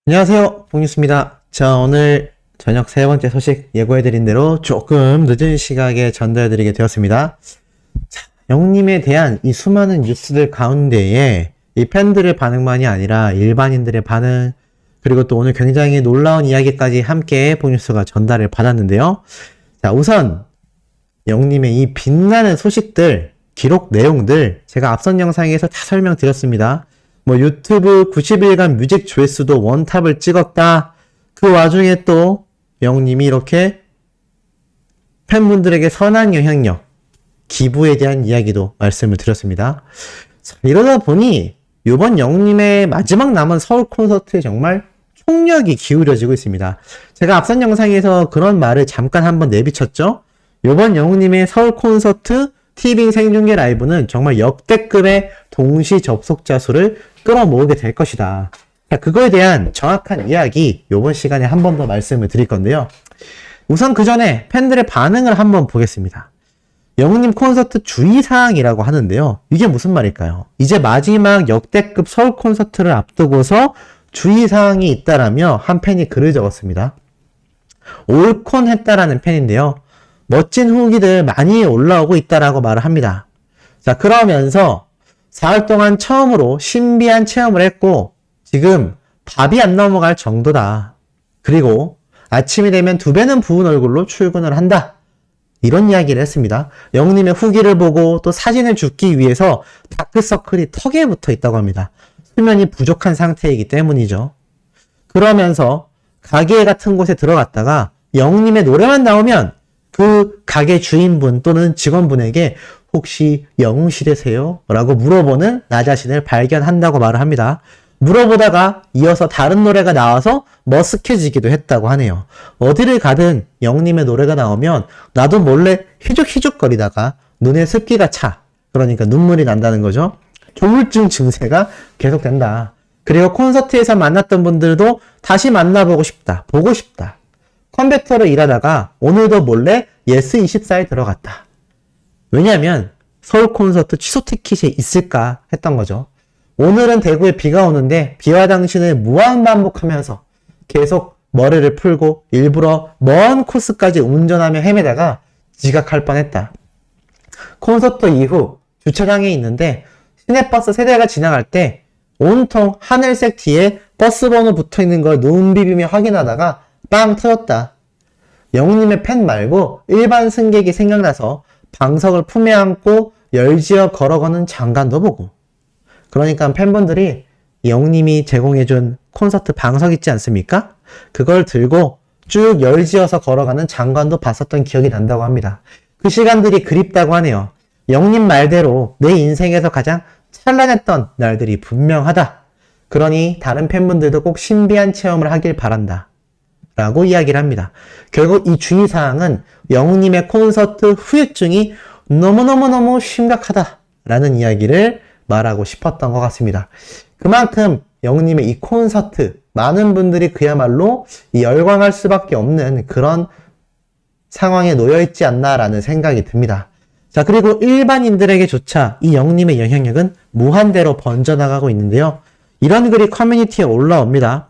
안녕하세요, 봉유스입니다. 자, 오늘 저녁 세 번째 소식 예고해드린 대로 조금 늦은 시각에 전달해드리게 되었습니다. 자, 영님에 대한 이 수많은 뉴스들 가운데에 이 팬들의 반응만이 아니라 일반인들의 반응, 그리고 또 오늘 굉장히 놀라운 이야기까지 함께 봉유스가 전달을 받았는데요. 자, 우선 영님의 이 빛나는 소식들, 기록 내용들 제가 앞선 영상에서 다 설명드렸습니다. 유튜브 90일간 뮤직 조회수도 원탑을 찍었다. 그 와중에 또 영님이 이렇게 팬분들에게 선한 영향력, 기부에 대한 이야기도 말씀을 드렸습니다. 자, 이러다 보니 이번 영님의 마지막 남은 서울 콘서트에 정말 총력이 기울여지고 있습니다. 제가 앞선 영상에서 그런 말을 잠깐 한번 내비쳤죠. 이번 영님의 서울 콘서트 티빙 생중계 라이브는 정말 역대급의 동시 접속자 수를 끌어모으게 될 것이다. 자, 그거에 대한 정확한 이야기 이번 시간에 한 번 더 말씀을 드릴 건데요. 우선 그 전에 팬들의 반응을 한번 보겠습니다. 영웅님 콘서트 주의사항이라고 하는데요. 이게 무슨 말일까요? 이제 마지막 역대급 서울 콘서트를 앞두고서 주의사항이 있다라며 한 팬이 글을 적었습니다. 올콘 했다라는 팬인데요. 멋진 후기들 많이 올라오고 있다라고 말을 합니다. 자, 그러면서 4월 동안 처음으로 신비한 체험을 했고 지금 밥이 안 넘어갈 정도다. 그리고 아침이 되면 2배는 부은 얼굴로 출근을 한다. 이런 이야기를 했습니다. 영님의 후기를 보고 또 사진을 죽기 위해서 다크서클이 턱에 붙어 있다고 합니다. 수면이 부족한 상태이기 때문이죠. 그러면서 가게 같은 곳에 들어갔다가 영님의 노래만 나오면 그 가게 주인분 또는 직원분에게 혹시 영웅시대세요? 라고 물어보는 나 자신을 발견한다고 말을 합니다. 물어보다가 이어서 다른 노래가 나와서 머쓱해지기도 했다고 하네요. 어디를 가든 영님의 노래가 나오면 나도 몰래 휘죽휘죽거리다가 눈에 습기가 차. 그러니까 눈물이 난다는 거죠. 조울증 증세가 계속된다. 그리고 콘서트에서 만났던 분들도 다시 만나보고 싶다. 보고 싶다. 컴퓨터로 일하다가 오늘도 몰래 예스24에 들어갔다. 왜냐면 서울 콘서트 취소 티켓이 있을까 했던 거죠. 오늘은 대구에 비가 오는데 비와 당신을 무한반복하면서 계속 머리를 풀고 일부러 먼 코스까지 운전하며 헤매다가 지각할 뻔했다. 콘서트 이후 주차장에 있는데 시내버스 세대가 지나갈 때 온통 하늘색 뒤에 버스 번호 붙어있는 걸 눈 비비며 확인하다가 빵 터졌다. 영웅님의 팬 말고 일반 승객이 생각나서 방석을 품에 안고 열지어 걸어가는 장관도 보고. 그러니까 팬분들이 영웅님이 제공해준 콘서트 방석 있지 않습니까? 그걸 들고 쭉 열지어서 걸어가는 장관도 봤었던 기억이 난다고 합니다. 그 시간들이 그립다고 하네요. 영웅님 말대로 내 인생에서 가장 찬란했던 날들이 분명하다. 그러니 다른 팬분들도 꼭 신비한 체험을 하길 바란다. 라고 이야기를 합니다. 결국 이 주의사항은 영웅님의 콘서트 후유증이 너무너무너무 심각하다라는 이야기를 말하고 싶었던 것 같습니다. 그만큼 영웅님의 이 콘서트 많은 분들이 그야말로 열광할 수밖에 없는 그런 상황에 놓여있지 않나라는 생각이 듭니다. 자, 그리고 일반인들에게조차 이 영웅님의 영향력은 무한대로 번져나가고 있는데요. 이런 글이 커뮤니티에 올라옵니다.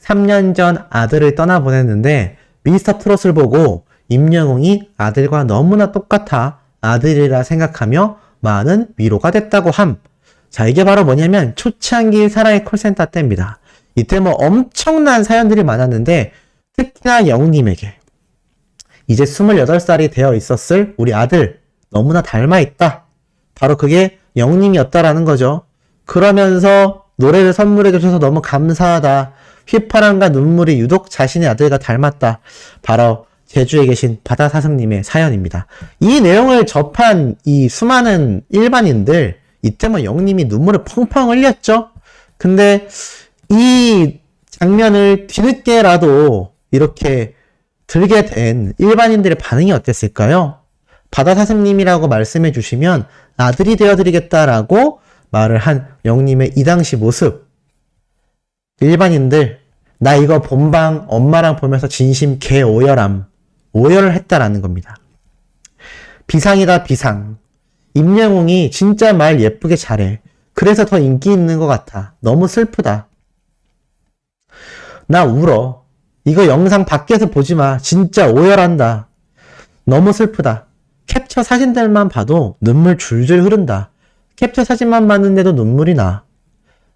3년 전 아들을 떠나보냈는데 미스터 트롯을 보고 임영웅이 아들과 너무나 똑같아 아들이라 생각하며 많은 위로가 됐다고 함. 자, 이게 바로 뭐냐면 초창기 사랑의 콜센터 때입니다. 이때 엄청난 사연들이 많았는데 특히나 영웅님에게 이제 28살이 되어 있었을 우리 아들 너무나 닮아있다. 바로 그게 영웅님이었다라는 거죠. 그러면서 노래를 선물해 주셔서 너무 감사하다. 휘파람과 눈물이 유독 자신의 아들과 닮았다. 바로 제주에 계신 바다사승님의 사연입니다. 이 내용을 접한 이 수많은 일반인들 이때 영웅님이 눈물을 펑펑 흘렸죠. 근데 이 장면을 뒤늦게라도 이렇게 들게 된 일반인들의 반응이 어땠을까요? 바다사승님이라고 말씀해 주시면 아들이 되어드리겠다라고 말을 한 영웅님의 이 당시 모습. 일반인들 나 이거 본방 엄마랑 보면서 진심 개오열함. 오열을 했다라는 겁니다. 비상이다 비상. 임영웅이 진짜 말 예쁘게 잘해. 그래서 더 인기 있는 것 같아. 너무 슬프다. 나 울어. 이거 영상 밖에서 보지 마. 진짜 오열한다. 너무 슬프다. 캡처 사진들만 봐도 눈물 줄줄 흐른다. 캡처 사진만 봤는데도 눈물이 나.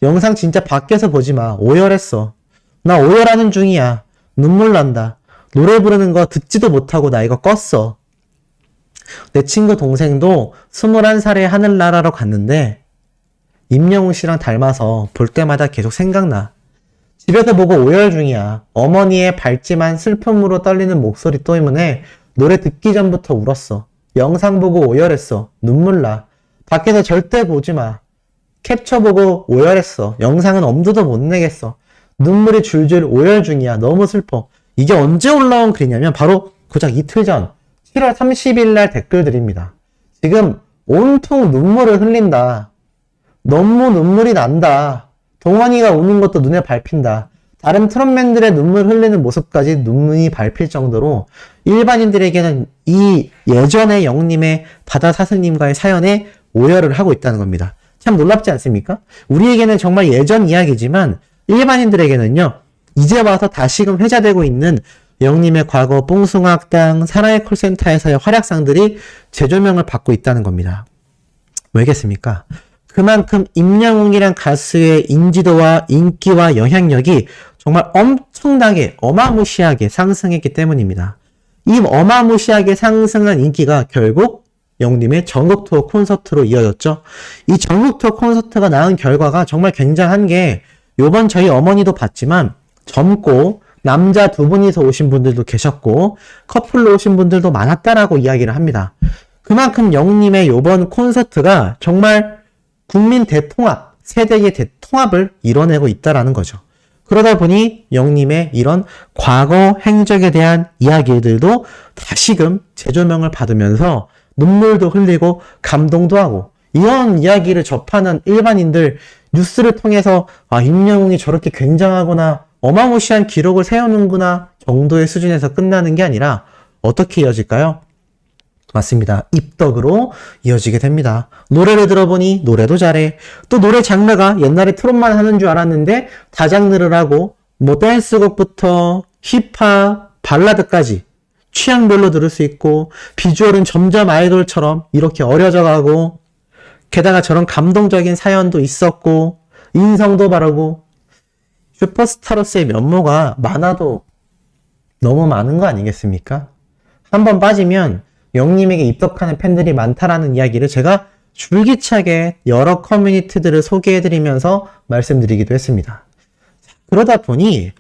영상 진짜 밖에서 보지 마. 오열했어. 나 오열하는 중이야. 눈물 난다. 노래 부르는 거 듣지도 못하고 나 이거 껐어. 내 친구 동생도 21살에 하늘나라로 갔는데 임영웅 씨랑 닮아서 볼 때마다 계속 생각나. 집에서 보고 오열 중이야. 어머니의 밝지만 슬픔으로 떨리는 목소리 때문에 노래 듣기 전부터 울었어. 영상 보고 오열했어. 눈물 나. 밖에서 절대 보지 마. 캡처 보고 오열했어. 영상은 엄두도 못 내겠어. 눈물이 줄줄 오열 중이야. 너무 슬퍼. 이게 언제 올라온 글이냐면 바로 고작 이틀 전 7월 30일 날 댓글들입니다. 지금 온통 눈물을 흘린다. 너무 눈물이 난다. 동원이가 우는 것도 눈에 밟힌다. 다른 트롯맨들의 눈물 흘리는 모습까지 눈물이 밟힐 정도로 일반인들에게는 이 예전의 영님의 바다사슬님과의 사연에 오열을 하고 있다는 겁니다. 참 놀랍지 않습니까? 우리에게는 정말 예전 이야기지만 일반인들에게는요, 이제 와서 다시금 회자되고 있는 영님의 과거 뽕숭아학당, 사랑의 콜센터에서의 활약상들이 재조명을 받고 있다는 겁니다. 왜겠습니까? 그만큼 임영웅이란 가수의 인지도와 인기와 영향력이 정말 엄청나게 어마무시하게 상승했기 때문입니다. 이 어마무시하게 상승한 인기가 결국 영님의 전국 투어 콘서트로 이어졌죠. 이 전국 투어 콘서트가 낳은 결과가 정말 굉장한 게 요번 저희 어머니도 봤지만 젊고 남자 두 분이서 오신 분들도 계셨고 커플로 오신 분들도 많았다라고 이야기를 합니다. 그만큼 영님의 요번 콘서트가 정말 국민 대통합, 세대의 대통합을 이뤄내고 있다라는 거죠. 그러다 보니 영님의 이런 과거 행적에 대한 이야기들도 다시금 재조명을 받으면서 눈물도 흘리고 감동도 하고 이런 이야기를 접하는 일반인들 뉴스를 통해서 아, 임영웅이 저렇게 굉장하구나, 어마무시한 기록을 세우는구나 정도의 수준에서 끝나는 게 아니라 어떻게 이어질까요? 맞습니다. 입덕으로 이어지게 됩니다. 노래를 들어보니 노래도 잘해. 또 노래 장르가 옛날에 트롯만 하는 줄 알았는데 다장르를 하고 뭐 댄스곡부터 힙합, 발라드까지 취향별로 들을 수 있고 비주얼은 점점 아이돌처럼 이렇게 어려져 가고 게다가 저런 감동적인 사연도 있었고 인성도 바르고 슈퍼스타로서의 면모가 많아도 너무 많은 거 아니겠습니까? 한번 빠지면 영님에게 입덕하는 팬들이 많다라는 이야기를 제가 줄기차게 여러 커뮤니티들을 소개해드리면서 말씀드리기도 했습니다. 그러다 보니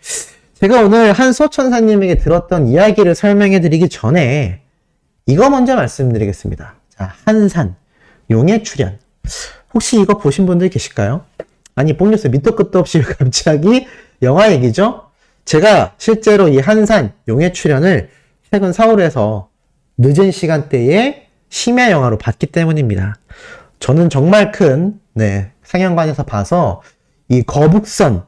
제가 오늘 한소천사님에게 들었던 이야기를 설명해드리기 전에 이거 먼저 말씀드리겠습니다. 자, 한산, 용의 출현. 혹시 이거 보신 분들 계실까요? 아니, 뽕뉴스 밑도 끝도 없이 갑자기 영화 얘기죠? 제가 실제로 이 한산, 용의 출현을 최근 서울에서 늦은 시간대에 심야 영화로 봤기 때문입니다. 저는 정말 큰 상영관에서 봐서 이 거북선과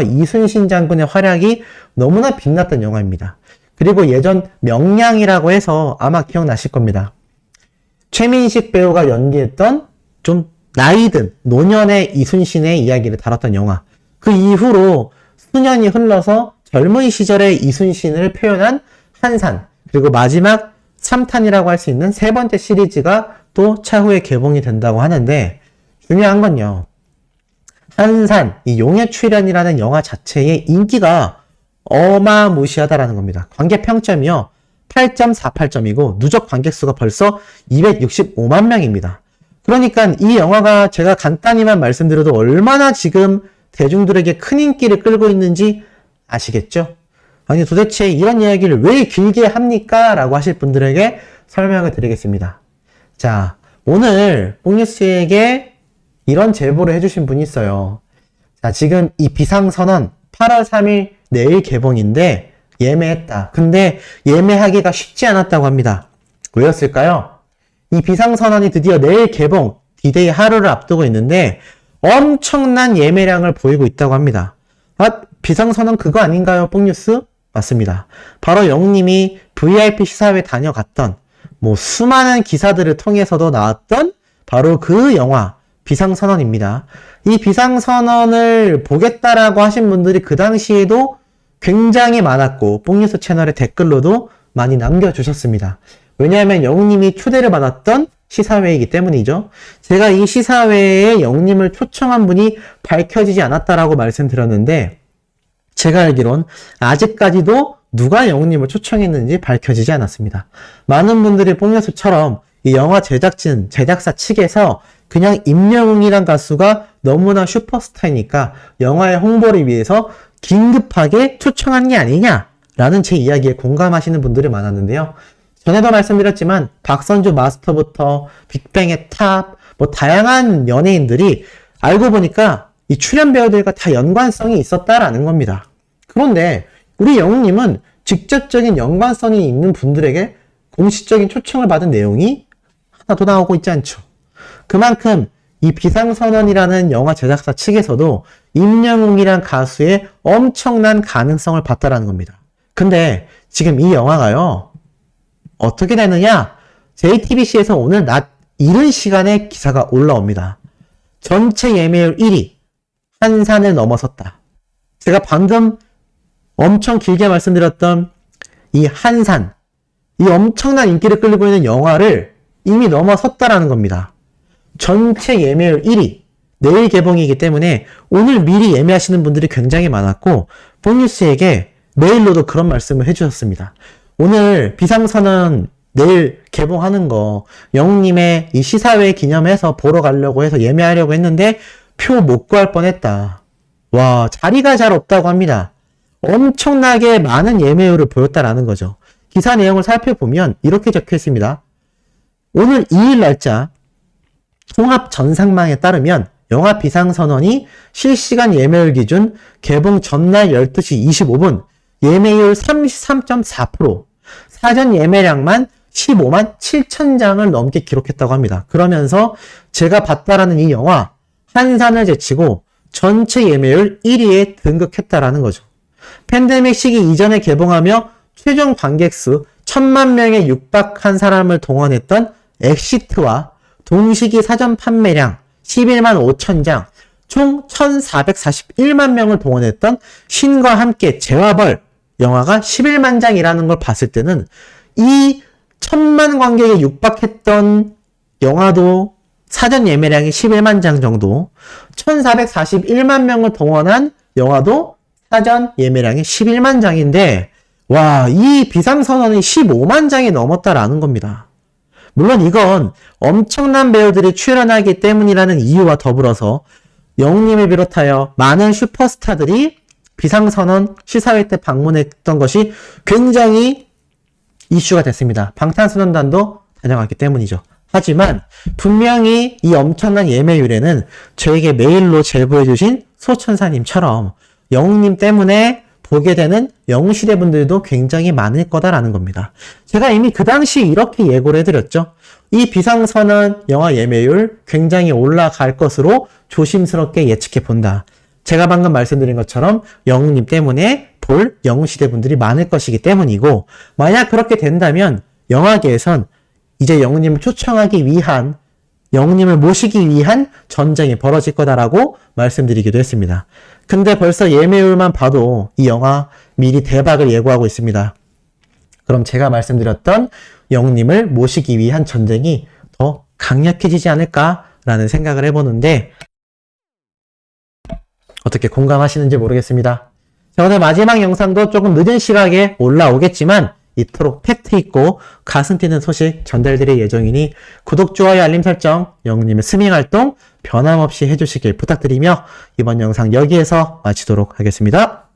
이순신 장군의 활약이 너무나 빛났던 영화입니다. 그리고 예전 명량이라고 해서 아마 기억나실 겁니다. 최민식 배우가 연기했던 좀 나이든 노년의 이순신의 이야기를 다뤘던 영화. 그 이후로 수년이 흘러서 젊은 시절의 이순신을 표현한 한산, 그리고 마지막 3탄이라고 할 수 있는 세 번째 시리즈가 또 차후에 개봉이 된다고 하는데 중요한 건요. 한산, 이 용의 출현이라는 영화 자체의 인기가 어마무시하다라는 겁니다. 관객 평점이요. 8.48점이고 누적 관객 수가 벌써 265만 명입니다. 그러니까 이 영화가 제가 간단히만 말씀드려도 얼마나 지금 대중들에게 큰 인기를 끌고 있는지 아시겠죠? 아니 도대체 이런 이야기를 왜 길게 합니까? 라고 하실 분들에게 설명을 드리겠습니다. 자, 오늘 뽕뉴스에게 이런 제보를 해주신 분이 있어요. 자, 지금 이 비상선언 8월 3일 내일 개봉인데 예매했다. 근데 예매하기가 쉽지 않았다고 합니다. 왜였을까요? 이 비상선언이 드디어 내일 개봉, D-Day 하루를 앞두고 있는데 엄청난 예매량을 보이고 있다고 합니다. 아, 비상선언 그거 아닌가요? 뽕뉴스? 맞습니다. 바로 영님이 VIP 시사회 다녀갔던 수많은 기사들을 통해서도 나왔던 바로 그 영화 비상선언입니다. 이 비상선언을 보겠다라고 하신 분들이 그 당시에도 굉장히 많았고 뽕뉴스 채널의 댓글로도 많이 남겨주셨습니다. 왜냐하면 영웅님이 초대를 받았던 시사회이기 때문이죠. 제가 이 시사회에 영웅님을 초청한 분이 밝혀지지 않았다라고 말씀드렸는데 제가 알기론 아직까지도 누가 영웅님을 초청했는지 밝혀지지 않았습니다. 많은 분들이 뽕뉴스처럼 이 영화 제작진, 제작사 측에서 그냥 임영웅이란 가수가 너무나 슈퍼스타이니까 영화의 홍보를 위해서 긴급하게 초청한 게 아니냐라는 제 이야기에 공감하시는 분들이 많았는데요. 전에도 말씀드렸지만 박선주 마스터부터 빅뱅의 탑, 뭐 다양한 연예인들이 알고 보니까 이 출연 배우들과 다 연관성이 있었다라는 겁니다. 그런데 우리 영웅님은 직접적인 연관성이 있는 분들에게 공식적인 초청을 받은 내용이 하나도 나오고 있지 않죠. 그만큼 이 비상선언이라는 영화 제작사 측에서도 임영웅이란 가수의 엄청난 가능성을 봤다라는 겁니다. 근데 지금 이 영화가요, 어떻게 되느냐? JTBC에서 오늘 낮 이른 시간에 기사가 올라옵니다. 전체 예매율 1위, 한산을 넘어섰다. 제가 방금 엄청 길게 말씀드렸던 이 한산, 이 엄청난 인기를 끌고 있는 영화를 이미 넘어섰다라는 겁니다. 전체 예매율 1위, 내일 개봉이기 때문에 오늘 미리 예매하시는 분들이 굉장히 많았고 뽕뉴스에게 메일로도 그런 말씀을 해주셨습니다. 오늘 비상선언 내일 개봉하는 거 영웅님의 이 시사회 기념해서 보러 가려고 해서 예매하려고 했는데 표 못 구할 뻔했다. 와, 자리가 잘 없다고 합니다. 엄청나게 많은 예매율을 보였다라는 거죠. 기사 내용을 살펴보면 이렇게 적혀 있습니다. 오늘 2일 날짜 통합 전상망에 따르면 영화 비상선언이 실시간 예매율 기준 개봉 전날 12시 25분 예매율 33.4%, 사전 예매량만 15만 7천 장을 넘게 기록했다고 합니다. 그러면서 제가 봤다라는 이 영화 한산을 제치고 전체 예매율 1위에 등극했다라는 거죠. 팬데믹 시기 이전에 개봉하며 최종 관객 수 1000만 명에 육박한 사람을 동원했던 엑시트와 동시기 사전 판매량 11만 5천 장, 총 1441만 명을 동원했던 신과 함께 재화벌 영화가 11만 장이라는 걸 봤을 때는 이 1000만 관객에 육박했던 영화도 사전 예매량이 11만 장 정도, 1441만 명을 동원한 영화도 사전 예매량이 11만 장인데 와, 이 비상선언이 15만 장이 넘었다라는 겁니다. 물론 이건 엄청난 배우들이 출연하기 때문이라는 이유와 더불어서 영웅님을 비롯하여 많은 슈퍼스타들이 비상선언 시사회 때 방문했던 것이 굉장히 이슈가 됐습니다. 방탄소년단도 다녀갔기 때문이죠. 하지만 분명히 이 엄청난 예매율에는 저에게 메일로 제보해주신 소천사님처럼 영웅님 때문에 보게 되는 영웅시대 분들도 굉장히 많을 거다라는 겁니다. 제가 이미 그 당시 이렇게 예고를 해드렸죠. 이 비상선언 영화 예매율 굉장히 올라갈 것으로 조심스럽게 예측해 본다. 제가 방금 말씀드린 것처럼 영웅님 때문에 볼 영웅시대 분들이 많을 것이기 때문이고, 만약 그렇게 된다면 영화계에선 이제 영웅님을 초청하기 위한, 영웅님을 모시기 위한 전쟁이 벌어질 거다라고 말씀드리기도 했습니다. 근데 벌써 예매율만 봐도 이 영화 미리 대박을 예고하고 있습니다. 그럼 제가 말씀드렸던 영웅님을 모시기 위한 전쟁이 더 강력해지지 않을까라는 생각을 해보는데 어떻게 공감하시는지 모르겠습니다. 자, 오늘 마지막 영상도 조금 늦은 시각에 올라오겠지만 이토록 팩트 있고 가슴 뛰는 소식 전달드릴 예정이니 구독, 좋아요, 알림 설정, 영웅님의 스밍 활동 변함없이 해주시길 부탁드리며 이번 영상 여기에서 마치도록 하겠습니다.